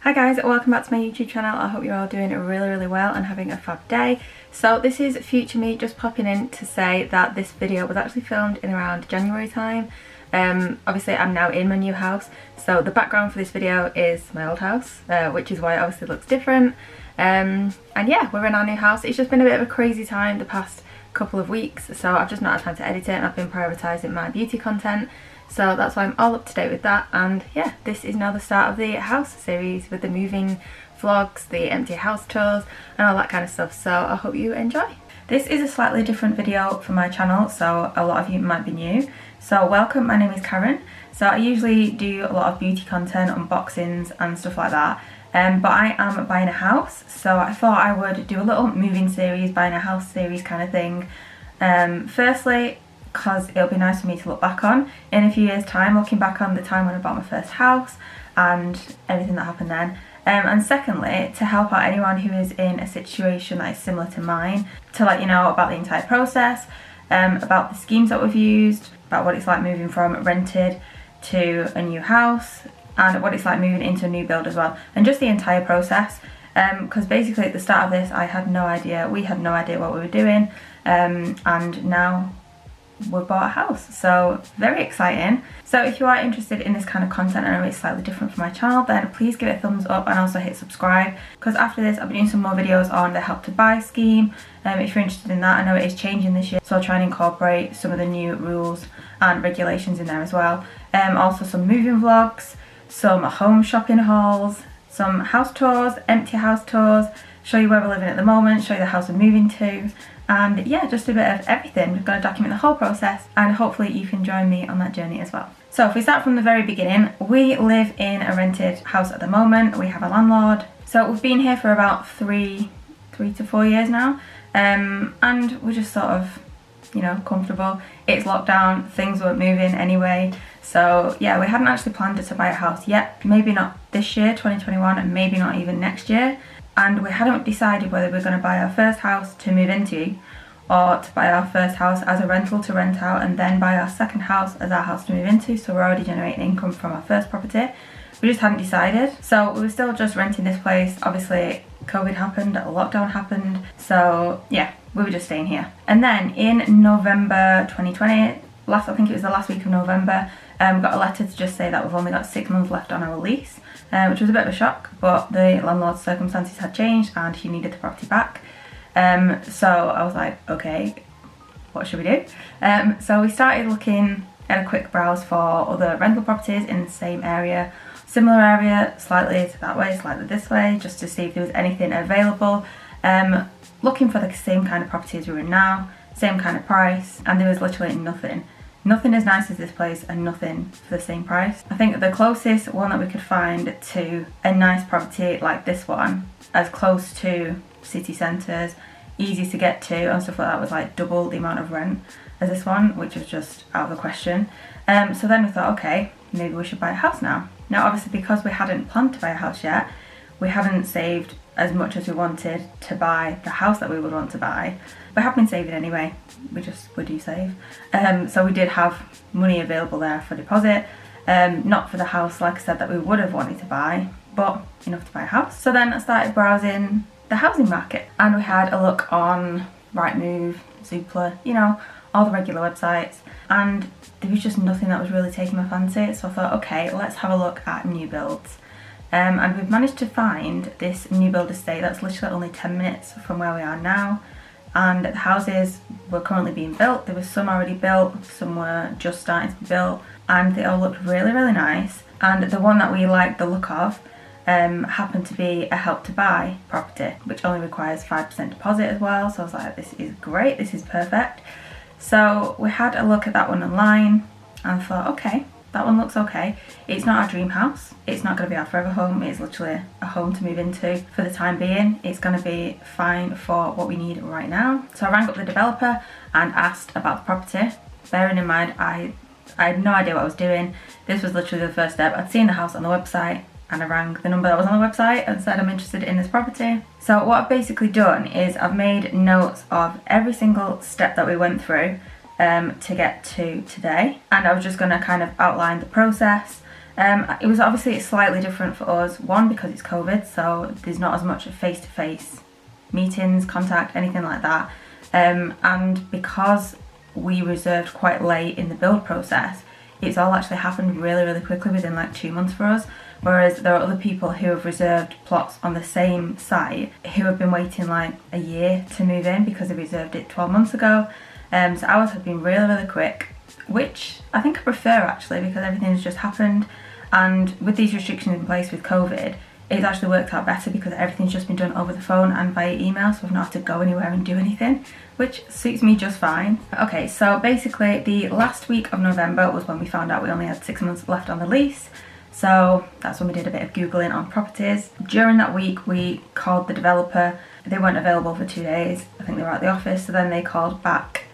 Hi guys, welcome back to my YouTube channel. I hope you're all doing really well and having a fab day. So this is future me just popping in to say that this video was actually filmed in around January time. Obviously I'm now in my new house, so the background for this video is my old house, which is why it obviously looks different. And yeah, we're in our new house. It's just been a bit of a crazy time the past couple of weeks, so I've just not had time to edit it and I've been prioritising my beauty content. So that's why I'm all up to date with that, and yeah, this is now the start of the house series with the moving vlogs, the empty house tours and all that kind of stuff, so I hope you enjoy. This is a slightly different video for my channel, so a lot of you might be new. So welcome, my name is Karen. So I usually do a lot of beauty content, unboxings and stuff like that, but I am buying a house, so I thought I would do a little moving series, buying a house series kind of thing. Firstly, because it'll be nice for me to look back on in a few years time, looking back on the time when I bought my first house and everything that happened then. And secondly, to help out anyone who is in a situation that is similar to mine, to let you know about the entire process, about the schemes that we've used, about what it's like moving from rented to a new house, and what it's like moving into a new build as well, and just the entire process. Because basically at the start of this I had no idea, we had no idea what we were doing, and now we bought a house, so very exciting. So if you are interested in this kind of content, I know it's slightly different from my channel, then please give it a thumbs up and also hit subscribe, because after this I'll be doing some more videos on the help to buy scheme. If you're interested in that, I know it is changing this year, so I'll try and incorporate some of the new rules and regulations in there as well. Also some moving vlogs, some home shopping hauls, some house tours, empty house tours, show you where we're living at the moment, show you the house we're moving to, and yeah, just a bit of everything. We're going to document the whole process, and hopefully you can join me on that journey as well. So if we start from the very beginning, we live in a rented house at the moment. We have a landlord, so we've been here for about three to 4 years now, and we're just sort of, you know, comfortable. It's lockdown, things weren't moving anyway, so yeah, we hadn't actually planned to buy a house yet. Maybe not this year, 2021, and maybe not even next year. And we hadn't decided whether we were going to buy our first house to move into, or to buy our first house as a rental to rent out and then buy our second house as our house to move into, so we're already generating income from our first property. We just hadn't decided, so we were still just renting this place. Obviously COVID happened, a lockdown happened, so yeah, we were just staying here. And then in November 2020, I think it was the last week of November, we got a letter to just say that we've only got 6 months left on our lease, which was a bit of a shock, but the landlord's circumstances had changed and he needed the property back. So I was like, okay, what should we do? So we started looking at a quick browse for other rental properties in the same area, similar area, slightly that way, slightly this way, just to see if there was anything available. Looking for the same kind of property as we're in now, same kind of price, and there was literally nothing. Nothing as nice as this place and nothing for the same price. I think the closest one that we could find to a nice property like this one, as close to city centres, easy to get to and stuff like that, was like double the amount of rent as this one, which was just out of the question. So then we thought, okay, maybe we should buy a house now. Now obviously, because we hadn't planned to buy a house yet, we haven't saved as much as we wanted to buy the house that we would want to buy. We have been saving anyway, we do save. So we did have money available there for deposit, not for the house, like I said, that we would have wanted to buy, but enough to buy a house. So then I started browsing the housing market, and we had a look on Rightmove, Zoopla, you know, all the regular websites, and there was just nothing that was really taking my fancy. So I thought, okay, let's have a look at new builds. And we've managed to find this new build estate that's literally only 10 minutes from where we are now, and the houses were currently being built. There was some already built, some were just starting to be built, and they all looked really nice. And the one that we liked the look of happened to be a help to buy property, which only requires 5% deposit as well. So I was like, this is great, this is perfect. So we had a look at that one online and thought, okay, that one looks okay. It's not our dream house, it's not going to be our forever home, it's literally a home to move into for the time being. It's going to be fine for what we need right now. So I rang up the developer and asked about the property, bearing in mind I had no idea what I was doing. This was literally the first step. I'd seen the house on the website and I rang the number that was on the website and said I'm interested in this property. So what I've basically done is I've made notes of every single step that we went through to get to today, and I was just going to kind of outline the process, It was obviously slightly different for us. One, because it's COVID, so there's not as much face-to-face meetings, contact, anything like that. And because we reserved quite late in the build process, it's all actually happened really, really quickly within like 2 months for us. Whereas there are other people who have reserved plots on the same site who have been waiting like a year to move in because they reserved it 12 months ago. So ours have been really, really quick, which I think I prefer actually, because everything's just happened. And with these restrictions in place with COVID, it's actually worked out better because everything's just been done over the phone and via email, so I've not had to go anywhere and do anything, which suits me just fine. Okay, so basically the last week of November was when we found out we only had 6 months left on the lease. So that's when we did a bit of Googling on properties. During that week, we called the developer. They weren't available for 2 days. I think they were at the office, so then they called back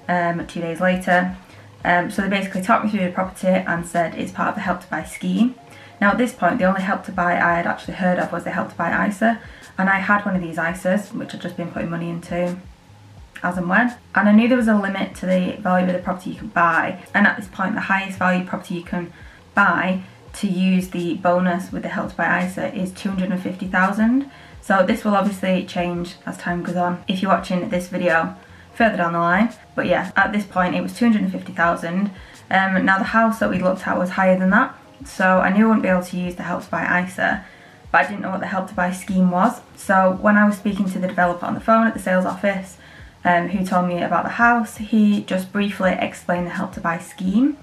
2 days later. So they basically talked me through the property and said it's part of the Help to Buy scheme. Now at this point, the only Help to Buy I had actually heard of was the Help to Buy ISA, and I had one of these ISAs, which I'd just been putting money into as and when. And I knew there was a limit to the value of the property you could buy, and at this point, the highest value property you can buy to use the bonus with the Help to Buy ISA is 250,000. So this will obviously change as time goes on if you're watching this video further down the line. But yeah, at this point it was 250,000. Now the house that we looked at was higher than that, so I knew I wouldn't be able to use the Help to Buy ISA, but I didn't know what the Help to Buy scheme was. So when I was speaking to the developer on the phone at the sales office, who told me about the house, he just briefly explained the Help to Buy scheme.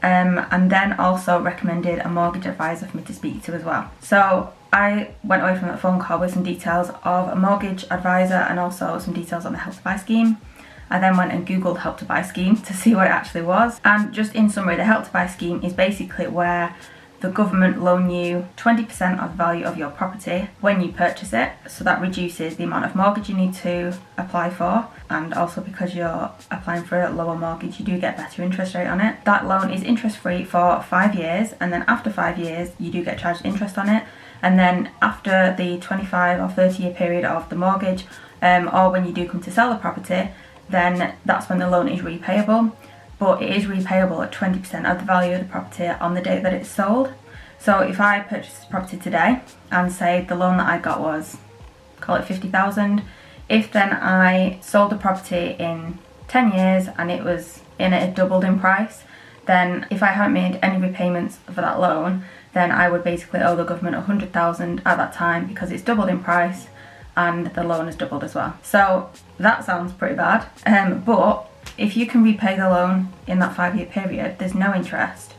And then also recommended a mortgage advisor for me to speak to as well. So I went away from that phone call with some details of a mortgage advisor and also some details on the Help to Buy scheme. I then went and Googled Help to Buy scheme to see what it actually was. And just in summary, the Help to Buy scheme is basically where the government loan you 20% of the value of your property when you purchase it. So that reduces the amount of mortgage you need to apply for, and also because you're applying for a lower mortgage, you do get better interest rate on it. That loan is interest free for 5 years, and then after 5 years you do get charged interest on it. And then after the 25 or 30 year period of the mortgage, or when you do come to sell the property, then that's when the loan is repayable. But it is repayable at 20% of the value of the property on the date that it's sold. So if I purchase this property today and say the loan that I got was, call it 50,000, if then I sold the property in 10 years and it doubled in price, then if I haven't made any repayments for that loan, then I would basically owe the government 100,000 at that time because it's doubled in price and the loan has doubled as well. So that sounds pretty bad, but if you can repay the loan in that 5 year period, there's no interest,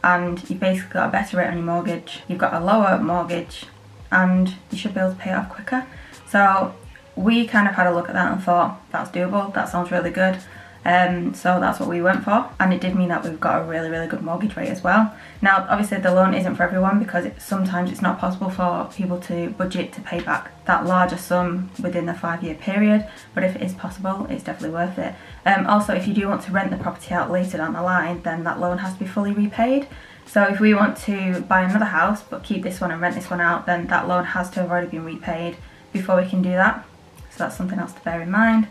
and you've basically got a better rate on your mortgage, you've got a lower mortgage, and you should be able to pay it off quicker. So we kind of had a look at that and thought, that's doable, that sounds really good. So that's what we went for, and it did mean that we've got a really, really good mortgage rate as well. Now obviously the loan isn't for everyone because sometimes it's not possible for people to budget to pay back that larger sum within the 5 year period, but if it is possible, it's definitely worth it. Also, if you do want to rent the property out later down the line, then that loan has to be fully repaid. So if we want to buy another house but keep this one and rent this one out, then that loan has to have already been repaid before we can do that. So that's something else to bear in mind.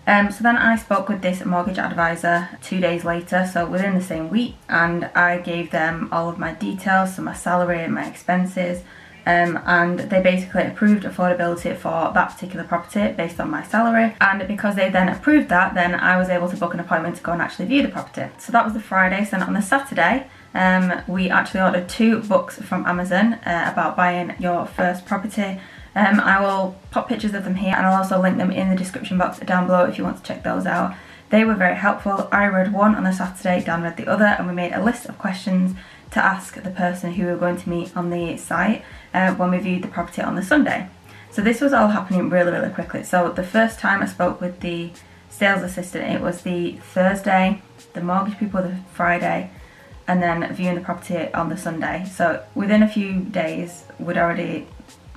So then I spoke with this mortgage advisor 2 days later, so within the same week, and I gave them all of my details, so my salary and my expenses, and they basically approved affordability for that particular property based on my salary. And because they then approved that, then I was able to book an appointment to go and actually view the property. So that was the Friday. So then on the Saturday, we actually ordered 2 books from Amazon about buying your first property. I will pop pictures of them here, and I'll also link them in the description box down below if you want to check those out. They were very helpful. I read one on the Saturday, Dan read the other, and we made a list of questions to ask the person who we were going to meet on the site when we viewed the property on the Sunday. So this was all happening really, really quickly. So the first time I spoke with the sales assistant, it was the Thursday, the mortgage people the Friday, and then viewing the property on the Sunday. So within a few days, we'd already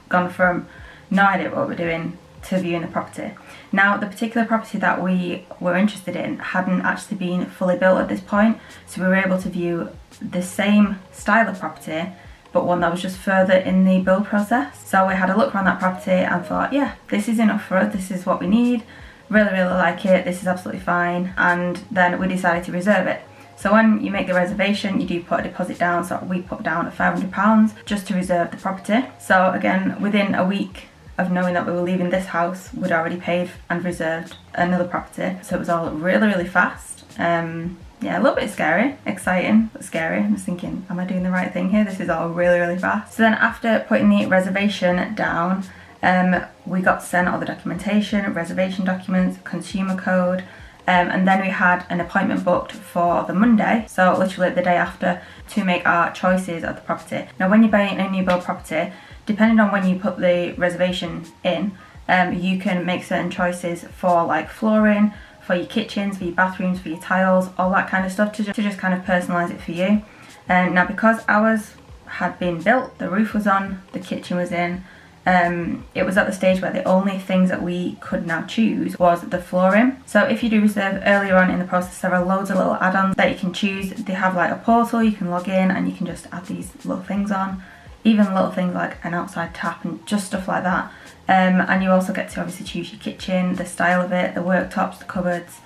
gone from no idea what we're doing to viewing the property. Now the particular property that we were interested in hadn't actually been fully built at this point, so we were able to view the same style of property but one that was just further in the build process. So we had a look around that property and thought, yeah, this is enough for us, this is what we need, really, really like it, this is absolutely fine, and then we decided to reserve it. So when you make the reservation, you do put a deposit down. So we put down £500 just to reserve the property. So again, within a week of knowing that we were leaving this house, we'd already paid and reserved another property. So it was all really, really fast. Yeah, a little bit scary, exciting, but scary. I was thinking, am I doing the right thing here? This is all really, really fast. So then after putting the reservation down, we got sent all the documentation, reservation documents, consumer code, and then we had an appointment booked for the Monday, so literally the day after, to make our choices of the property. Now when you're buying a new build property, depending on when you put the reservation in, you can make certain choices for like flooring, for your kitchens, for your bathrooms, for your tiles, all that kind of stuff to just kind of personalise it for you. Now because ours had been built, the roof was on, the kitchen was in, it was at the stage where the only things that we could now choose was the flooring. So if you do reserve earlier on in the process, there are loads of little add-ons that you can choose. They have like a portal, you can log in and you can just add these little things on, even little things like an outside tap and just stuff like that. And you also get to obviously choose your kitchen, the style of it, the worktops, the cupboards,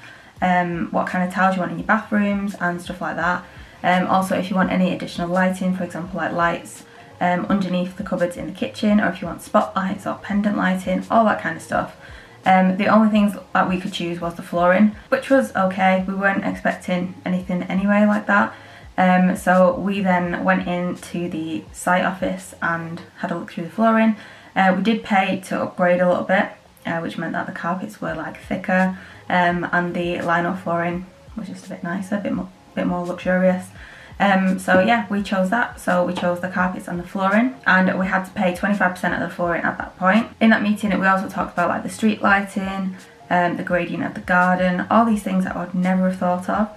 what kind of tiles you want in your bathrooms and stuff like that. Also if you want any additional lighting, for example like lights underneath the cupboards in the kitchen, or if you want spotlights or pendant lighting, all that kind of stuff. The only things that we could choose was the flooring, which was okay. We weren't expecting anything anyway like that. So we then went into the site office and had a look through the flooring. We did pay to upgrade a little bit, which meant that the carpets were like thicker, and the lino flooring was just a bit nicer, a bit more luxurious. So yeah, we chose that. So we chose the carpets and the flooring, and we had to pay 25% of the flooring at that point. In that meeting, we also talked about like the street lighting, the gradient of the garden, all these things that I would never have thought of.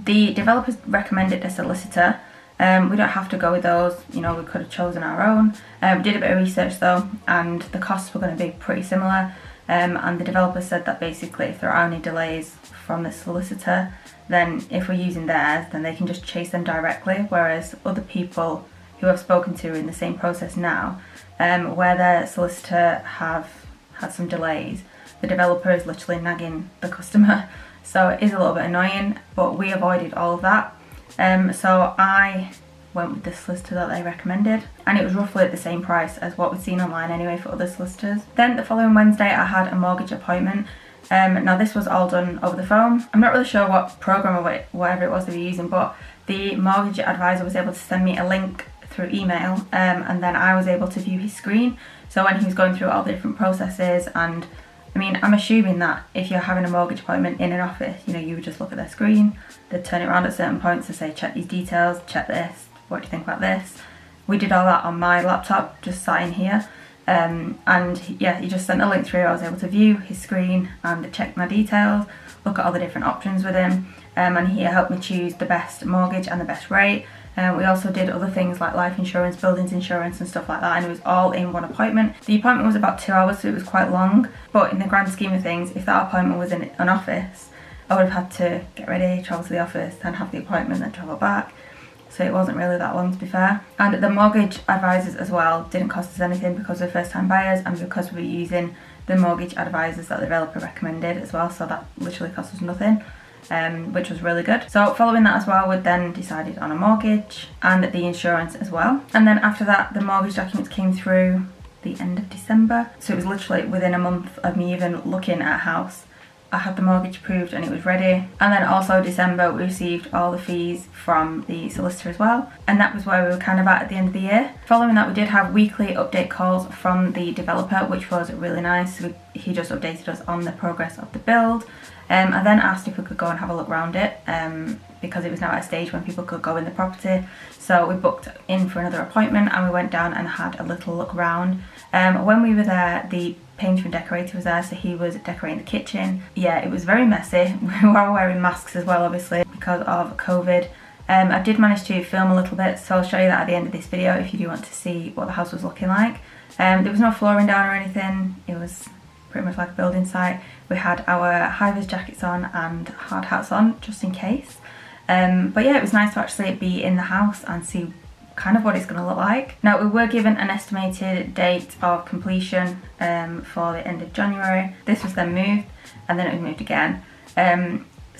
The developers recommended a solicitor. We don't have to go with those, you know, we could have chosen our own. We did a bit of research though, and the costs were going to be pretty similar. And the developer said that basically if there are any delays from the solicitor, then if we're using theirs, then they can just chase them directly. Whereas other people who I've spoken to in the same process now, where their solicitor have had some delays, the developer is literally nagging the customer. So it is a little bit annoying, but we avoided all of that. So I went with the solicitor that they recommended, and it was roughly at the same price as what we'd seen online anyway for other solicitors. Then the following Wednesday I had a mortgage appointment. Now this was all done over the phone. I'm not really sure what program or whatever it was they were using, but the mortgage advisor was able to send me a link through email, and then I was able to view his screen. So when he was going through all the different processes, and I mean, I'm assuming that if you're having a mortgage appointment in an office, you know, you would just look at their screen, they'd turn it around at certain points to say, check these details, check this, what do you think about this? We did all that on my laptop, just sat in here. And yeah, he just sent a link through. I was able to view his screen and check my details, look at all the different options with him, and he helped me choose the best mortgage and the best rate. We also did other things like life insurance, buildings insurance and stuff like that, and it was all in one appointment. The appointment was about 2 hours, so it was quite long, but in the grand scheme of things, if that appointment was in an office, I would have had to get ready, travel to the office, then have the appointment, then travel back. So it wasn't really that long, to be fair. And the mortgage advisors as well didn't cost us anything because we're first time buyers, and because we were using the mortgage advisors that the developer recommended as well, so that literally cost us nothing, which was really good. So following that as well, we then decided on a mortgage and the insurance as well. And then after that, the mortgage documents came through the end of December. So it was literally within a month of me even looking at a house, I had the mortgage approved and it was ready. And then also December we received all the fees from the solicitor as well, and that was where we were kind of at the end of the year. Following that, we did have weekly update calls from the developer, which was really nice. He just updated us on the progress of the build, and then asked if we could go and have a look around it, because it was now at a stage when people could go in the property. So we booked in for another appointment and we went down and had a little look around. When we were there, the painter and decorator was there, so he was decorating the kitchen. Yeah, it was very messy. We were all wearing masks as well, obviously, because of COVID. I did manage to film a little bit, so I'll show you that at the end of this video if you do want to see what the house was looking like. There was no flooring down or anything. It was pretty much like a building site. We had our high-vis jackets on and hard hats on, just in case. But yeah, it was nice to actually be in the house and see kind of what it's going to look like. Now, we were given an estimated date of completion for the end of January. This was then moved, and then it was moved again.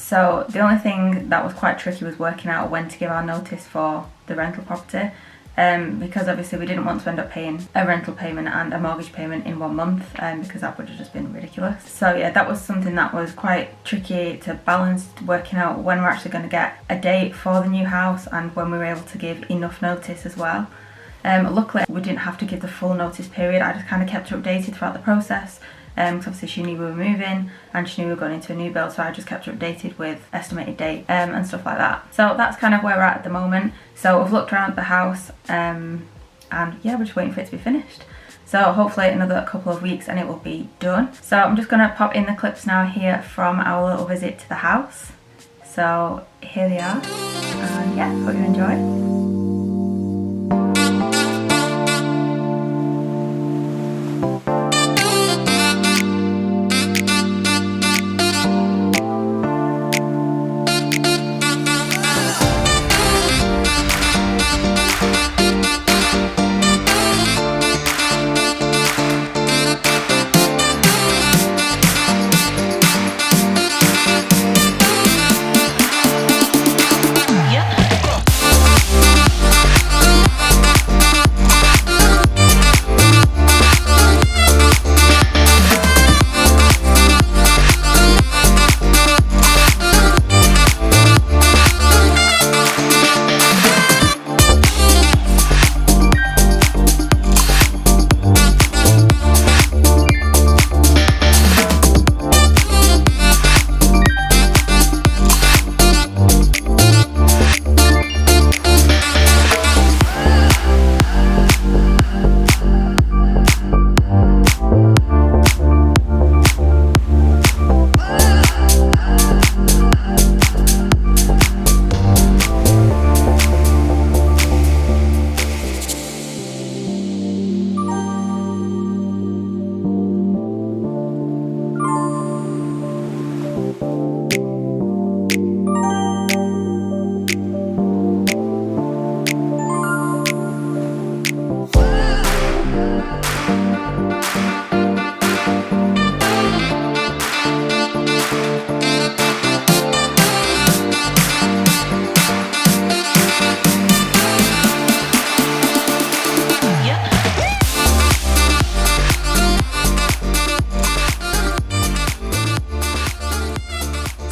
So the only thing that was quite tricky was working out when to give our notice for the rental property, because obviously we didn't want to end up paying a rental payment and a mortgage payment in 1 month, because that would have just been ridiculous. So yeah, that was something that was quite tricky to balance, working out when we're actually going to get a date for the new house and when we were able to give enough notice as well. Luckily we didn't have to give the full notice period. I just kind of kept her updated throughout the process, because obviously she knew we were moving and she knew we were going into a new build, so I just kept her updated with estimated date and stuff like that. So that's kind of where we're at the moment. So we've looked around the house, and yeah, we're just waiting for it to be finished. So hopefully another couple of weeks and it will be done. So I'm just going to pop in the clips now here from our little visit to the house. So here they are, and yeah, hope you enjoy.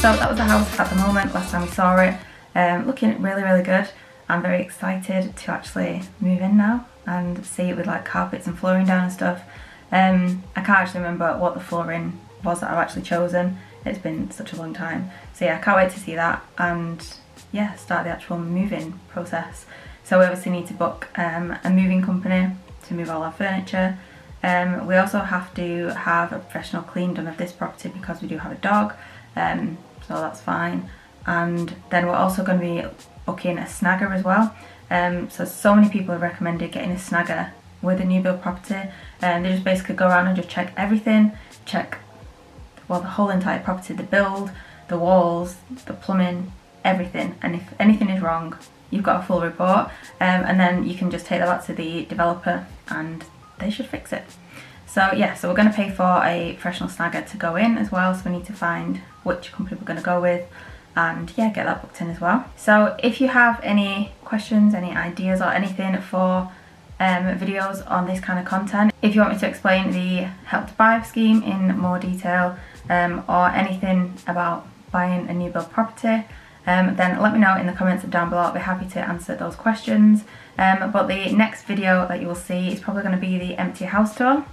So that was the house at the moment, last time we saw it. Looking really, really good. I'm very excited to actually move in now and see it with like carpets and flooring down and stuff. I can't actually remember what the flooring was that I've actually chosen. It's been such a long time. So yeah, I can't wait to see that and yeah, start the actual moving process. So we obviously need to book a moving company to move all our furniture. We also have to have a professional clean done of this property because we do have a dog. So that's fine. And then we're also going to be booking a snagger as well. So many people have recommended getting a snagger with a new build property. They just basically go around and just check everything, check well the whole entire property, the build, the walls, the plumbing, everything. And if anything is wrong, you've got a full report, and then you can just take that back to the developer and they should fix it. So yeah, so we're going to pay for a professional snagger to go in as well, so we need to find which company we're going to go with and yeah, get that booked in as well. So if you have any questions, any ideas or anything for videos on this kind of content, if you want me to explain the Help to Buy scheme in more detail, or anything about buying a new build property, then let me know in the comments down below. I'll be happy to answer those questions. But the next video that you will see is probably going to be the empty house tour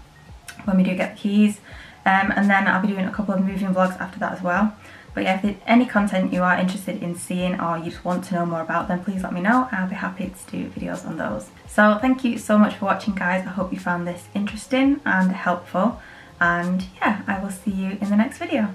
when we do get the keys, and then I'll be doing a couple of moving vlogs after that as well. But yeah, if there's any content you are interested in seeing or you just want to know more about, then please let me know. I'll be happy to do videos on those. So thank you so much for watching, guys. I hope you found this interesting and helpful, and yeah, I will see you in the next video.